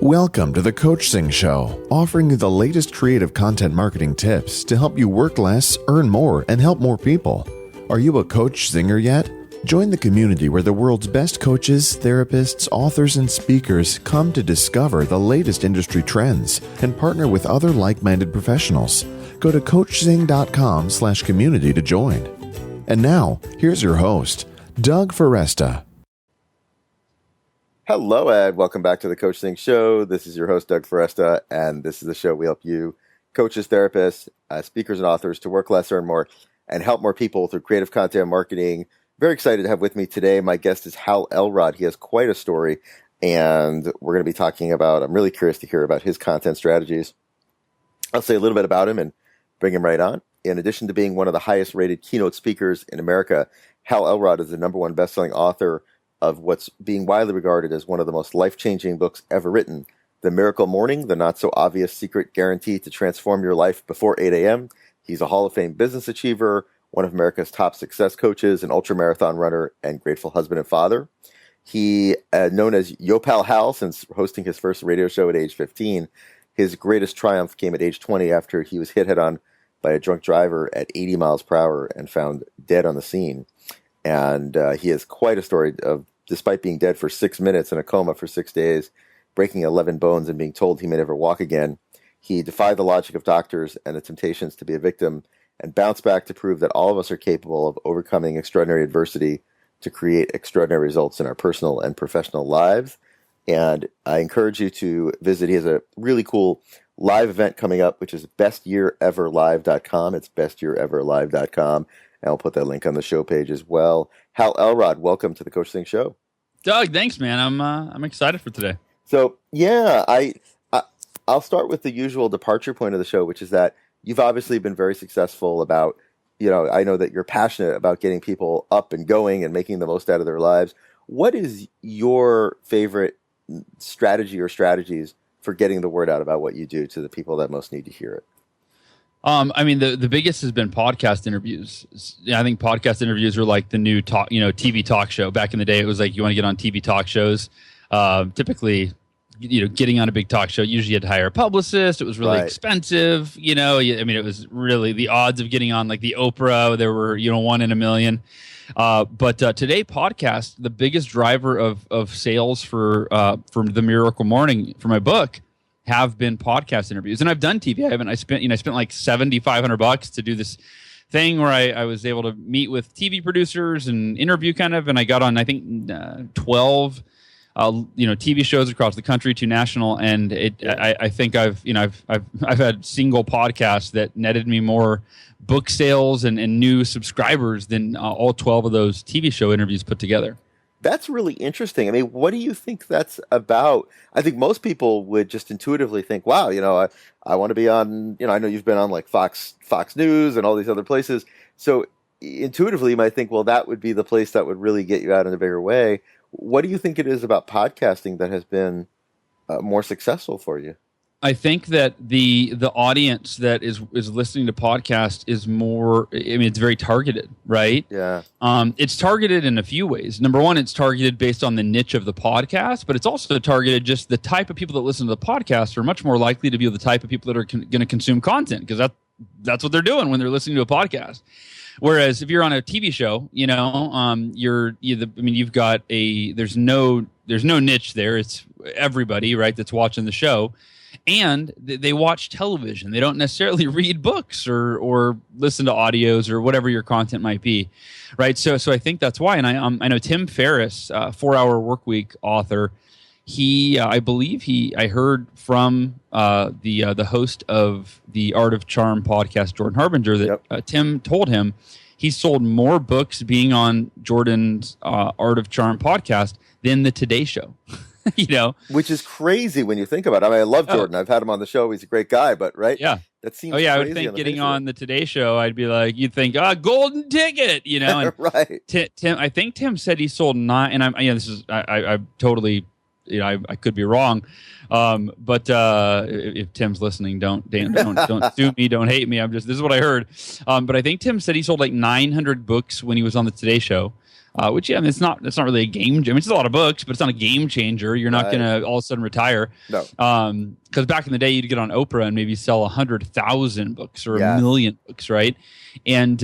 Welcome to the Coachzing Show, offering you the latest creative content marketing tips to help you work less, earn more, and help more people. Are you a coach zinger yet? Join the community where the world's best coaches, therapists, authors, and speakers come to discover the latest industry trends and partner with other like-minded professionals. Go to coachzing.com/community to join. And now, here's your host, Doug Foresta. Hello, and welcome back to the Coachzing Show. This is your host, Doug Foresta, and this is the show we help you, coaches, therapists, speakers, and authors to work less, earn more, and help more people through creative content marketing. Very excited to have with me today. My guest is Hal Elrod. He has quite a story, and we're going to be talking about, I'm really curious to hear about his content strategies. I'll say a little bit about him and bring him right on. In addition to being one of the highest rated keynote speakers in America, Hal Elrod is the #1 best-selling author of what's being widely regarded as one of the most life-changing books ever written, The Miracle Morning, the not-so-obvious secret guarantee to transform your life before 8 a.m. He's a Hall of Fame business achiever, one of America's top success coaches, an ultramarathon runner, and grateful husband and father. He, known as Yo Pal Hal since hosting his first radio show at age 15, his greatest triumph came at age 20 after he was hit head-on by a drunk driver at 80 miles per hour and found dead on the scene. And he has quite a story of, despite being dead for 6 minutes in a coma for 6 days, breaking 11 bones and being told he may never walk again, he defied the logic of doctors and the temptations to be a victim and bounced back to prove that all of us are capable of overcoming extraordinary adversity to create extraordinary results in our personal and professional lives. And I encourage you to visit. He has a really cool live event coming up, which is bestyeareverlive.com. It's bestyeareverlive.com. And I'll put that link on the show page as well. Hal Elrod, welcome to the Coachzing Show. Doug, thanks, man. I'm excited for today. So yeah, I'll start with the usual departure point of the show, which is that you've obviously been very successful about, I know that you're passionate about getting people up and going and making the most out of their lives. What is your favorite strategy or strategies for getting the word out about what you do to the people that most need to hear it? I mean, the biggest has been podcast interviews. I think podcast interviews are like the new talk, TV talk show. Back in the day, it was like you want to get on TV talk shows. Typically, getting on a big talk show, usually you had to hire a publicist. It was really expensive. It was really the odds of getting on like the Oprah. There were 1 in a million. But today, podcast, the biggest driver of sales for The Miracle Morning for my book have been podcast interviews. And I've done TV. I spent like $7,500 to do this thing where I was able to meet with TV producers and interview and I got on, I think, 12 TV shows across the country, 2 national, and I think I've had single podcasts that netted me more book sales and new subscribers than all 12 of those TV show interviews put together. That's really interesting. I mean, what do you think that's about? I think most people would just intuitively think, wow, I want to be on, I know you've been on like Fox News and all these other places. So intuitively you might think, well, that would be the place that would really get you out in a bigger way. What do you think it is about podcasting that has been more successful for you? I think that the audience that is listening to podcasts is more, it's very targeted, right? Yeah. It's targeted in a few ways. Number one, it's targeted based on the niche of the podcast, but it's also targeted just the type of people that listen to the podcast are much more likely to be the type of people that are going to consume content, because that's what they're doing when they're listening to a podcast. Whereas if you're on a TV show, you've got there's no niche there. It's everybody, right, that's watching the show. And they watch television. They don't necessarily read books or listen to audios or whatever your content might be, right? So I think that's why. And I know Tim Ferriss, 4-Hour Workweek author. I heard from the host of the Art of Charm podcast, Jordan Harbinger, that Tim told him he sold more books being on Jordan's Art of Charm podcast than the Today Show. Which is crazy when you think about it. I mean, I love Jordan. I've had him on the show. He's a great guy, but yeah, that seems. I would think getting on the Today Show, I'd be like, you'd think, golden ticket, And right. Tim, I think Tim said he sold 9, and I totally, I could be wrong, but if Tim's listening, don't sue me, don't hate me. This is what I heard, but I think Tim said he sold like 900 books when he was on the Today Show. which yeah, I mean, it's not really a game. I mean, it's a lot of books, but it's not a game changer. You're not going to all of a sudden retire. No. Because back in the day, you'd get on Oprah and maybe sell 100,000 books or a million books, right? And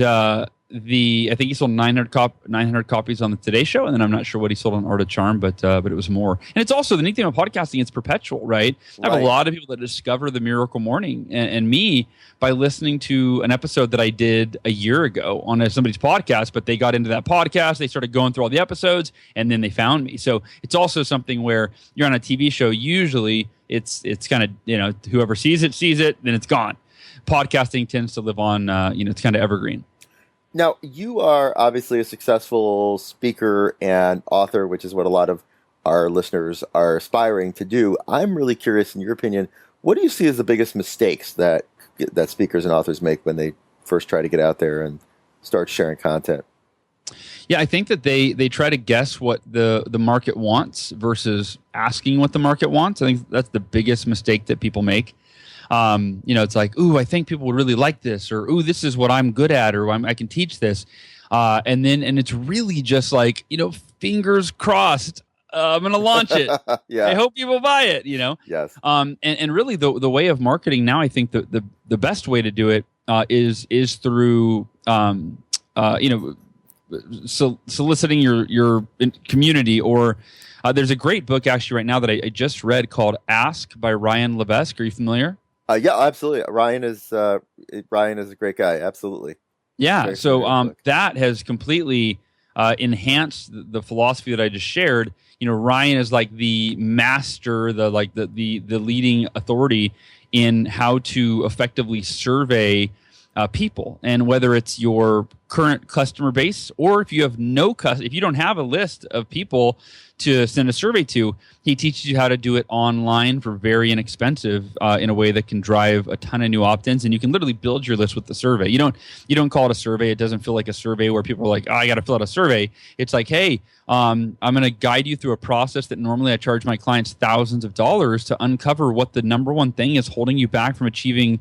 I think he sold 900 copies on the Today Show, and then I'm not sure what he sold on Art of Charm, but it was more. And it's also the neat thing about podcasting; it's perpetual, right? I have a lot of people that discover the Miracle Morning, and me by listening to an episode that I did a year ago on somebody's podcast. But they got into that podcast, they started going through all the episodes, and then they found me. So it's also something where you're on a TV show. Usually, it's kind of whoever sees it, then it's gone. Podcasting tends to live on, it's kind of evergreen. Now, you are obviously a successful speaker and author, which is what a lot of our listeners are aspiring to do. I'm really curious, in your opinion, what do you see as the biggest mistakes that speakers and authors make when they first try to get out there and start sharing content? Yeah, I think that they try to guess what the market wants versus asking what the market wants. I think that's the biggest mistake that people make. It's like, ooh, I think people would really like this, or ooh, this is what I'm good at, or I can teach this. And it's really just like, fingers crossed, I'm going to launch it. Yeah. I hope people buy it, Yes. And really the way of marketing now, I think the best way to do it is through, soliciting your community, or there's a great book actually right now that I just read called Ask by Ryan Levesque. Are you familiar? Yeah, absolutely. Ryan is a great guy. Absolutely. Yeah. So that has completely enhanced the philosophy that I just shared. Ryan is like the master, the leading authority in how to effectively survey people, and whether it's your current customer base, or if you have if you don't have a list of people to send a survey to, he teaches you how to do it online for very inexpensive in a way that can drive a ton of new opt-ins, and you can literally build your list with the survey. You don't call it a survey. It doesn't feel like a survey where people are like, oh, I got to fill out a survey. It's like, hey, I'm going to guide you through a process that normally I charge my clients thousands of dollars to uncover what the number one thing is holding you back from achieving,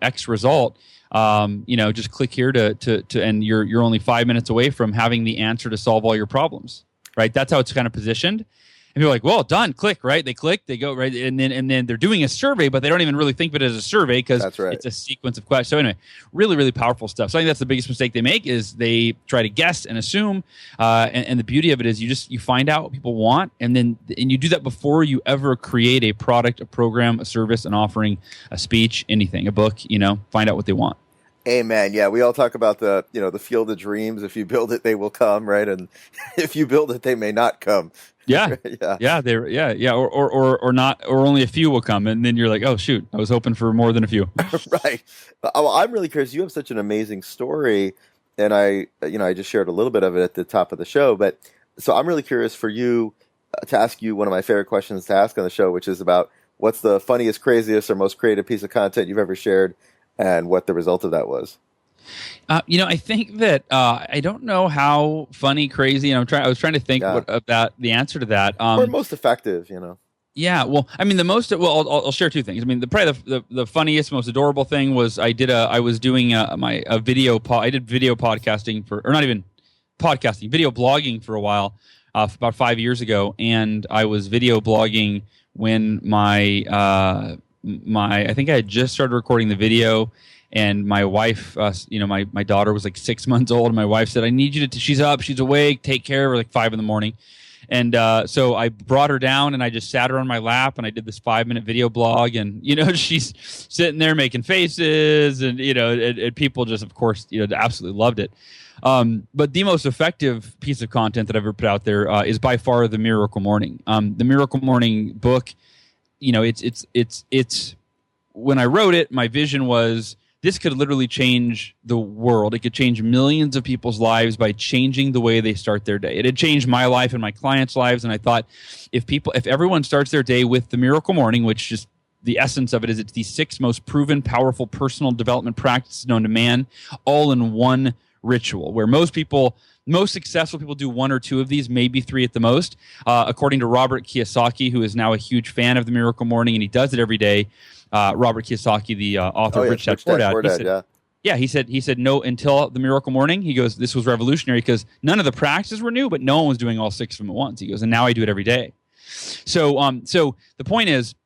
X result. Just click here to and you're only 5 minutes away from having the answer to solve all your problems, right? That's how it's kind of positioned. And people are like, well, done, click, right? They click, they go, right? And then they're doing a survey, but they don't even really think of it as a survey because it's a sequence of questions. So anyway, really, really powerful stuff. So I think that's the biggest mistake they make is they try to guess and assume. And the beauty of it is you find out what people want, and you do that before you ever create a product, a program, a service, an offering, a speech, anything, a book, find out what they want. Amen. Yeah, we all talk about the field of dreams. If you build it, they will come, right? And if you build it, they may not come. Yeah, or not, or only a few will come, and then you're like, oh shoot, I was hoping for more than a few. Right. I'm really curious. You have such an amazing story, and I just shared a little bit of it at the top of the show. But so I'm really curious for you to ask you one of my favorite questions to ask on the show, which is about what's the funniest, craziest, or most creative piece of content you've ever shared, and what the result of that was. I think that I don't know how funny, crazy, and I was trying to think about the answer to that. Or most effective, Yeah, well, I mean, I'll share two things. I mean, probably the funniest, most adorable thing was I was doing I did video podcasting or not even podcasting, video blogging for a while, about 5 years ago, and I was video blogging when I think I had just started recording the video. And my wife, my daughter was like 6 months old. And my wife said, I need you she's up, she's awake, take care of her, like 5 a.m. And so I brought her down and I just sat her on my lap and I did this 5-minute video blog. And, she's sitting there making faces and, and people just, of course, absolutely loved it. But the most effective piece of content that I've ever put out there is by far the Miracle Morning. The Miracle Morning book, it's when I wrote it, my vision was, this could literally change the world. It could change millions of people's lives by changing the way they start their day. It had changed my life and my clients' lives, and I thought if everyone starts their day with the Miracle Morning, which just the essence of it is it's the 6 most proven, powerful personal development practices known to man, all in one ritual, where most successful people do 1 or 2 of these, maybe 3 at the most. According to Robert Kiyosaki, who is now a huge fan of the Miracle Morning, and he does it every day. Robert Kiyosaki, the author of Rich Dad Poor Dad, Yeah, he said no until the Miracle Morning. He goes, this was revolutionary because none of the practices were new, but no one was doing all 6 of them at once. He goes, and now I do it every day. So the point is,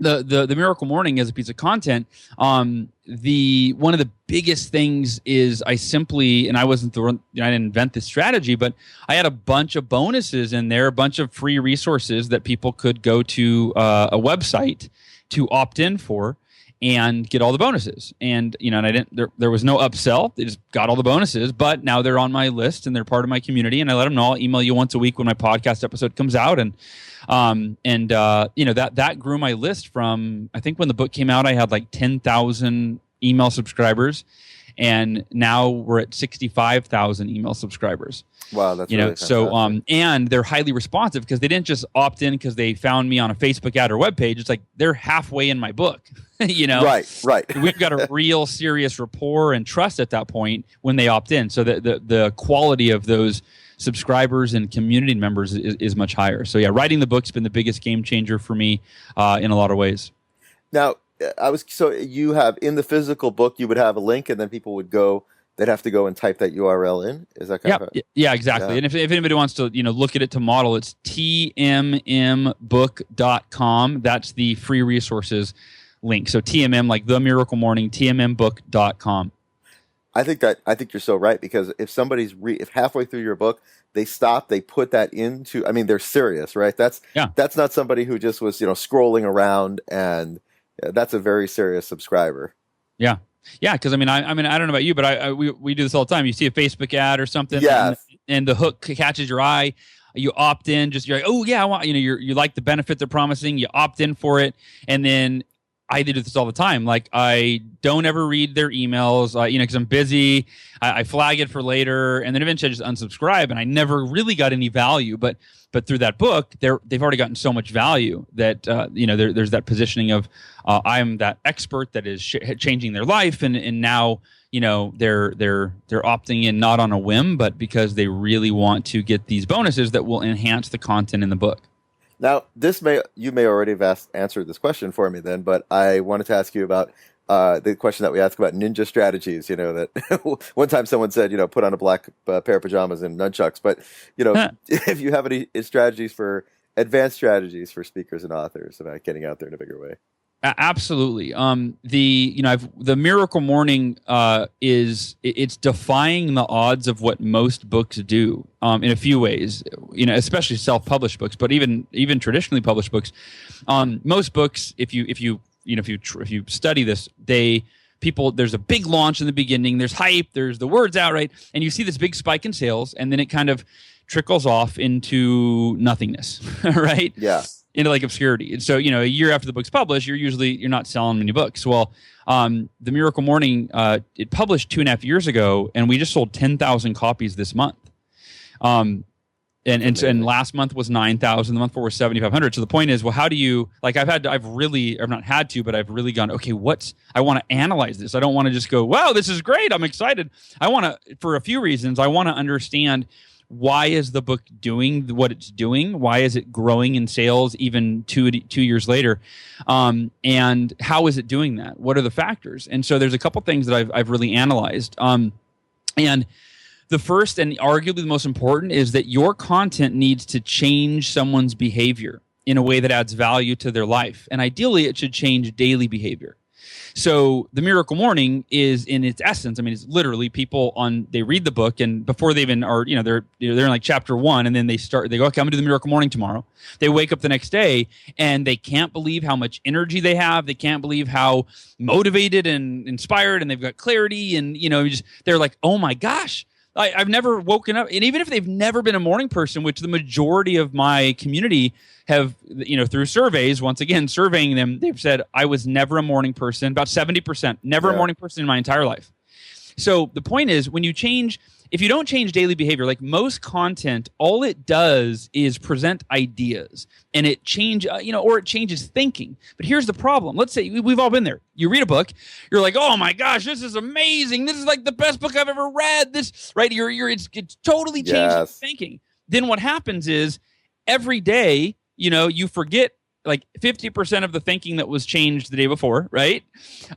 the Miracle Morning as a piece of content. The one of the biggest things is I didn't invent this strategy, but I had a bunch of bonuses in there, a bunch of free resources that people could go to a website to opt in for and get all the bonuses. And and I didn't. There was no upsell. They just got all the bonuses. But now they're on my list and they're part of my community. And I let them know. I'll email you once a week when my podcast episode comes out. And that grew my list from, I think when the book came out, I had like 10,000 email subscribers. And now we're at 65,000 email subscribers. Wow, that's really fantastic. So and they're highly responsive because they didn't just opt in because they found me on a Facebook ad or webpage. It's like they're halfway in my book. Right. We've got a real serious rapport and trust at that point when they opt in. So the quality of those subscribers and community members is much higher. So yeah, writing the book's been the biggest game changer for me in a lot of ways. Now, so you have in the physical book, you would have a link, and then people would go. They'd have to go and type that URL in. Is that kind of? Yeah, exactly. Yeah. And if anybody wants to, look at it to model, it's tmmbook.com. That's the free resources link. So TMM, like the Miracle Morning, tmmbook.com. I think you're so right, because if somebody's if halfway through your book they stop, they put that into. I mean, they're serious, right? That's not somebody who just was scrolling around, and that's a very serious subscriber. Yeah. Yeah, because I mean, I don't know about you, but we do this all the time. You see a Facebook ad or something, and the hook catches your eye. You opt in. You're like, oh yeah, I want. You like the benefit they're promising. You opt in for it, and then I do this all the time. Like, I don't ever read their emails, because I'm busy. I flag it for later, and then eventually I just unsubscribe, and I never really got any value. But through that book, they've already gotten so much value that there's that positioning of I'm that expert that is changing their life, and now they're opting in not on a whim, but because they really want to get these bonuses that will enhance the content in the book. Now, you may already have answered this question for me then, but I wanted to ask you about the question that we asked about ninja strategies. That one time someone said, put on a black pair of pajamas and nunchucks. But if you have any advanced strategies for speakers and authors about getting out there in a bigger way. Absolutely. The Miracle Morning it's defying the odds of what most books do in a few ways. Especially self-published books, but even traditionally published books. Most books, if you study this, there's a big launch in the beginning. There's hype. There's the words out, right? And you see this big spike in sales, and then it kind of trickles off into nothingness, right? Yeah. Into like obscurity. And so, a year after the book's published, you're not selling many books. Well, the Miracle Morning, it published 2.5 years ago, and we just sold 10,000 copies this month. And last month was 9,000. The month before was 7,500. So the point is, well, how do you, like, I've not had to, but I've really gone, okay, I want to analyze this. I don't want to just go, wow, this is great. I'm excited. I want to, for a few reasons, I want to understand, why is the book doing what it's doing? Why is it growing in sales even 2 years later? And how is it doing that? What are the factors? And so there's a couple things that I've really analyzed. And the first and arguably the most important is that your content needs to change someone's behavior in a way that adds value to their life. And ideally, it should change daily behavior. So the Miracle Morning is, in its essence, it's literally people they read the book, and before they even are, they're in like chapter 1, and then they go, okay, I'm gonna do the Miracle Morning tomorrow. They wake up the next day and they can't believe how much energy they have. They can't believe how motivated and inspired, and they've got clarity, and they're like, oh my gosh, I've never woken up. And even if they've never been a morning person, which the majority of my community have, through surveys, once again, surveying them, they've said, I was never a morning person, about 70%, never a morning person in my entire life. So the point is, if you don't change daily behavior, like most content, all it does is present ideas, and it changes thinking. But here's the problem. Let's say we've all been there. You read a book, you're like, oh my gosh, this is amazing. This is like the best book I've ever read. This, right? It's totally changed thinking. Then what happens is every day, you forget like 50% of the thinking that was changed the day before, right?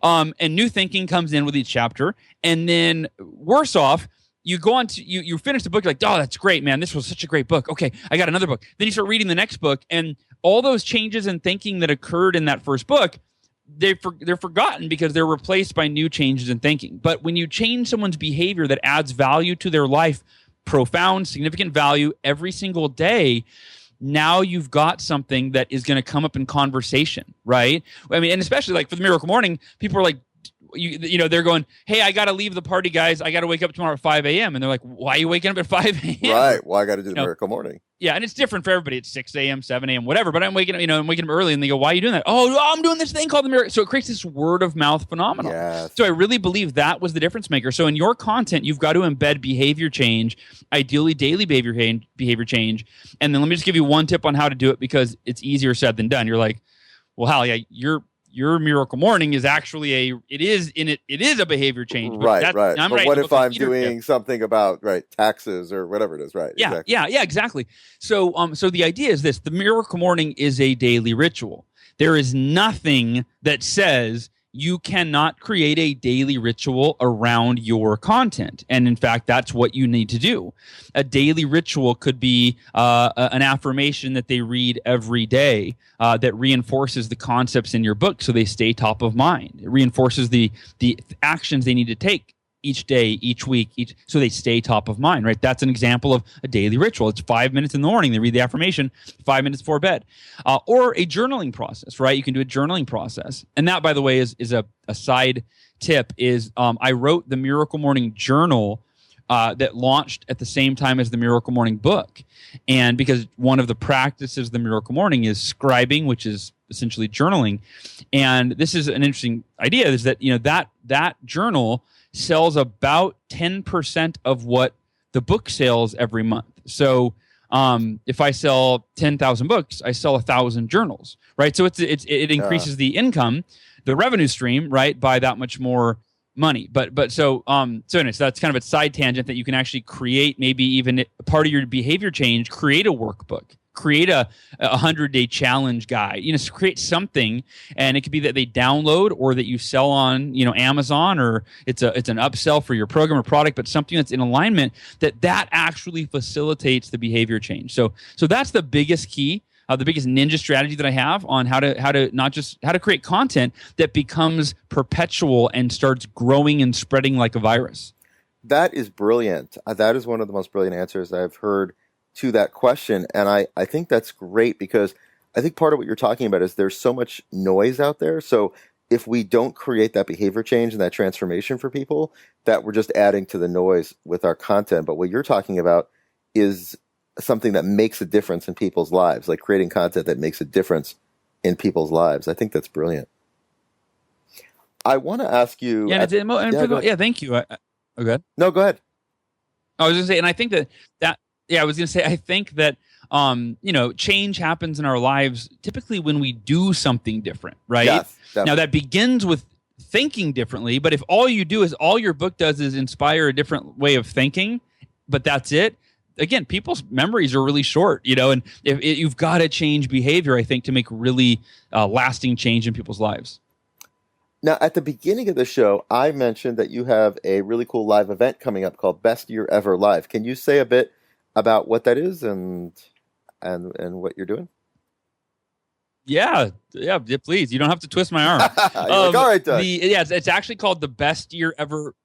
And new thinking comes in with each chapter. And then worse off, you go on to you finish the book, you're like, oh, that's great, man. This was such a great book. Okay, I got another book. Then you start reading the next book, and all those changes in thinking that occurred in that first book, they're forgotten because they're replaced by new changes in thinking. But when you change someone's behavior that adds value to their life, profound, significant value every single day, now you've got something that is going to come up in conversation, right? I mean, and especially like for the Miracle Morning, people are like, you know, they're going, hey, I got to leave the party, guys. I got to wake up tomorrow at 5 a.m. And they're like, why are you waking up at 5 a.m.? Right. Well, I got to do the Miracle Morning. Yeah, and it's different for everybody. It's 6 a.m., 7 a.m., whatever. But I'm waking up, I'm waking up early, and they go, why are you doing that? Oh, I'm doing this thing called the Miracle. So it creates this word of mouth phenomenon. Yes. So I really believe that was the difference maker. So in your content, you've got to embed behavior change, ideally daily behavior change. And then let me just give you one tip on how to do it, because it's easier said than done. You're like, well, Hal, yeah, your Miracle Morning is actually it is a behavior change. Right. But what if I'm doing tip. something about taxes or whatever it is, right? Yeah, exactly. exactly. So so the idea is this: the Miracle Morning is a daily ritual. There is nothing that says you cannot create a daily ritual around your content. And in fact, that's what you need to do. A daily ritual could be an affirmation that they read every day that reinforces the concepts in your book so they stay top of mind. It reinforces the actions they need to take each day, each week, so they stay top of mind, right? That's an example of a daily ritual. It's 5 minutes in the morning. They read the affirmation 5 minutes before bed. Or a journaling process, right? You can do a journaling process. And that, by the way, is a side tip is I wrote the Miracle Morning Journal that launched at the same time as the Miracle Morning book. And because one of the practices of the Miracle Morning is scribing, which is essentially journaling. And this is an interesting idea, is that that journal sells about 10% of what the book sells every month. So if I sell 10,000 books, I sell 1,000 journals, right? So it increases the income, the revenue stream, right, by that much more money. So anyway, so that's kind of a side tangent that you can actually create, maybe even part of your behavior change, create a workbook. Create a 100-day challenge guide. Create something, and it could be that they download or that you sell on, Amazon, or it's an upsell for your program or product, but something that's in alignment that actually facilitates the behavior change. So that's the biggest key, the biggest ninja strategy that I have on how to create content that becomes perpetual and starts growing and spreading like a virus. That is brilliant. That is one of the most brilliant answers I've heard to that question. And I think that's great, because I think part of what you're talking about is there's so much noise out there. So if we don't create that behavior change and that transformation for people, that we're just adding to the noise with our content. But what you're talking about is something that makes a difference in people's lives, like creating content that makes a difference in people's lives. I think that's brilliant. I want to ask you. Yeah, thank you. Okay. No, go ahead. I was going to say, and I think that I was going to say, I think that, change happens in our lives typically when we do something different, right? Yes, now, that begins with thinking differently, but if all your book does is inspire a different way of thinking, but that's it, again, people's memories are really short, and you've got to change behavior, I think, to make really lasting change in people's lives. Now, at the beginning of the show, I mentioned that you have a really cool live event coming up called Best Year Ever Live. Can you say a bit about what that is and what you're doing? Yeah, please. You don't have to twist my arm. All right, Doug. It's actually called the Best Year Ever.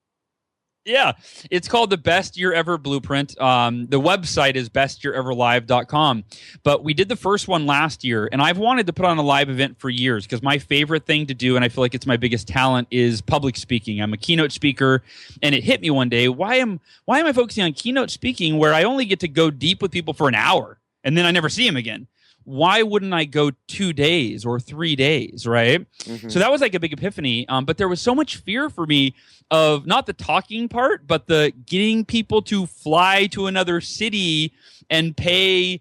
Yeah, it's called the Best Year Ever Blueprint. The website is bestyeareverlive.com. But we did the first one last year, and I've wanted to put on a live event for years because my favorite thing to do, and I feel like it's my biggest talent, is public speaking. I'm a keynote speaker, and it hit me one day, why am I focusing on keynote speaking where I only get to go deep with people for an hour, and then I never see them again? Why wouldn't I go 2 days or 3 days, right? Mm-hmm. So that was like a big epiphany. But there was so much fear for me of not the talking part, but the getting people to fly to another city and pay,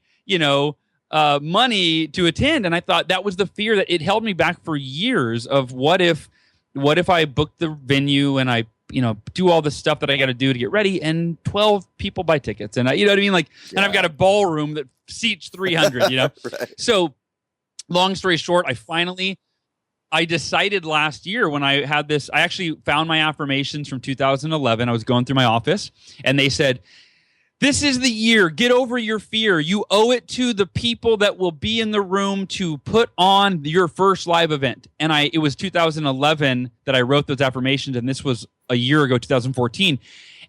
money to attend. And I thought that was the fear that it held me back for years of what if I book the venue and I do all the stuff that I got to do to get ready, and 12 people buy tickets, and you know what I mean? Like, yeah. And I've got a ballroom that seats 300, Right. So long story short, I decided last year when I had this, I actually found my affirmations from 2011. I was going through my office and they said, this is the year. Get over your fear. You owe it to the people that will be in the room to put on your first live event. And it was 2011 that I wrote those affirmations, and this was a year ago, 2014.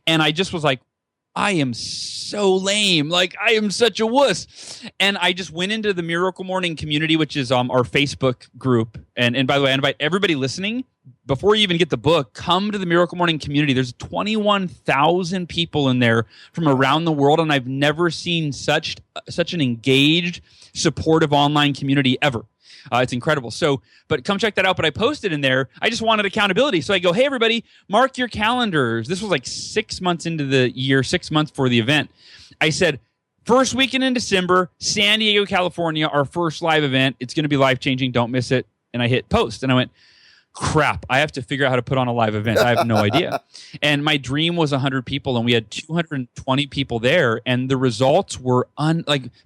And I just was like, I am so lame. Like, I am such a wuss. And I just went into the Miracle Morning community, which is our Facebook group. And by the way, I invite everybody listening, before you even get the book, come to the Miracle Morning community. There's 21,000 people in there from around the world, and I've never seen such an engaged, supportive online community ever. It's incredible. But come check that out. But I posted in there, I just wanted accountability. So I go, hey, everybody, mark your calendars. This was like 6 months into the year, 6 months for the event. I said, first weekend in December, San Diego, California, our first live event. It's going to be life-changing. Don't miss it. And I hit post. And I went, crap, I have to figure out how to put on a live event. I have no idea. And my dream was 100 people, and we had 220 people there, and the results were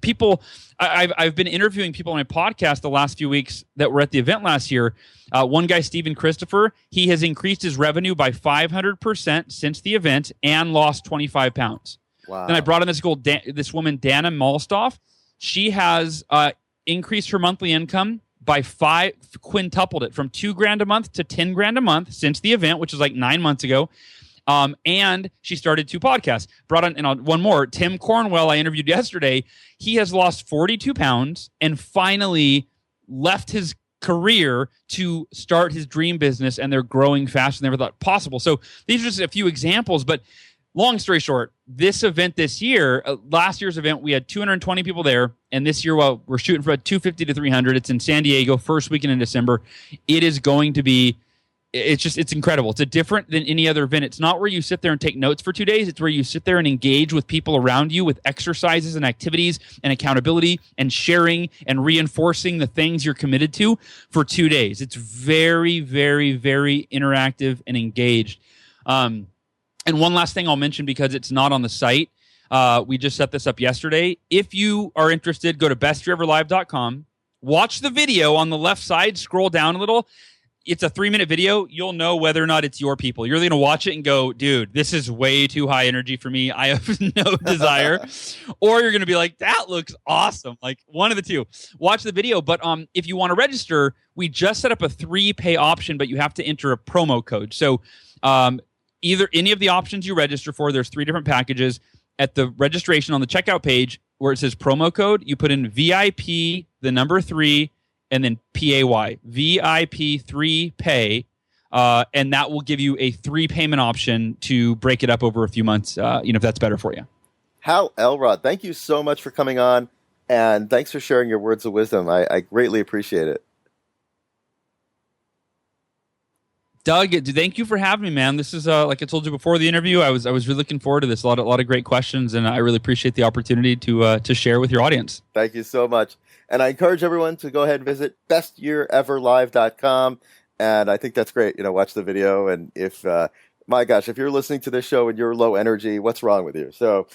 people. I've been interviewing people on my podcast the last few weeks that were at the event last year. One guy, Stephen Christopher, he has increased his revenue by 500% since the event and lost 25 pounds. Wow. Then I brought in this woman, Dana Malstoff. She has increased her monthly income by quintupled it from $2,000 a month to $10,000 a month since the event, which was like 9 months ago. And she started 2 podcasts. Brought on one more, Tim Cornwell, I interviewed yesterday. He has lost 42 pounds and finally left his career to start his dream business, and they're growing faster than they ever thought possible. So these are just a few examples, but long story short, this event this year, last year's event, we had 220 people there. And this year, we're shooting for 250 to 300. It's in San Diego, first weekend in December. It is going to be, it's incredible. It's different than any other event. It's not where you sit there and take notes for 2 days. It's where you sit there and engage with people around you with exercises and activities and accountability and sharing and reinforcing the things you're committed to for 2 days. It's very, very, very interactive and engaged. And one last thing I'll mention, because it's not on the site. We just set this up yesterday. If you are interested, go to bestyeareverlive.com. Watch the video on the left side. Scroll down a little. It's a 3-minute video. You'll know whether or not it's your people. You're going to watch it and go, dude, this is way too high energy for me. I have no desire. Or you're going to be like, that looks awesome. Like, one of the two. Watch the video. But if you want to register, we just set up a 3-pay option, but you have to enter a promo code. So either any of the options you register for, there's 3 different packages. At the registration on the checkout page where it says promo code, you put in VIP, the number 3, and then PAY, VIP 3 pay, and that will give you a 3 payment option to break it up over a few months, if that's better for you. Hal Elrod, thank you so much for coming on, and thanks for sharing your words of wisdom. I greatly appreciate it. Doug, thank you for having me, man. This is like I told you before the interview. I was really looking forward to this. A lot of great questions, and I really appreciate the opportunity to share with your audience. Thank you so much. And I encourage everyone to go ahead and visit bestyeareverlive.com. And I think that's great. Watch the video. And if my gosh, if you're listening to this show and you're low energy, what's wrong with you? So,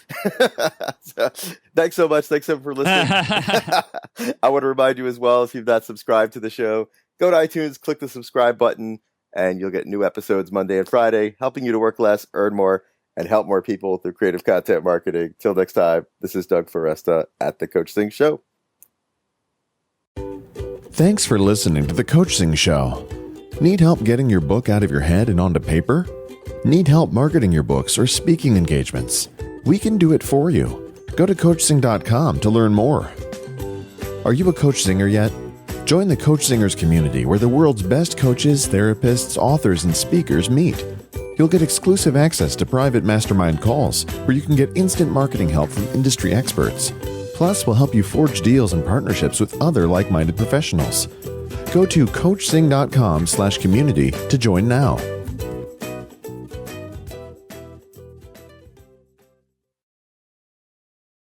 thanks so much. Thanks for listening. I want to remind you as well, if you've not subscribed to the show, go to iTunes, click the subscribe button, and you'll get new episodes Monday and Friday, helping you to work less, earn more, and help more people through creative content marketing. Till next time, this is Doug Foresta at the Coachzing Show. Thanks for listening to the Coachzing Show. Need help getting your book out of your head and onto paper? Need help marketing your books or speaking engagements? We can do it for you. Go to coachzing.com to learn more. Are you a coach zinger yet? Join the Coach Zingers community where the world's best coaches, therapists, authors, and speakers meet. You'll get exclusive access to private mastermind calls where you can get instant marketing help from industry experts. Plus, we'll help you forge deals and partnerships with other like-minded professionals. Go to coachzing.com/community to join now.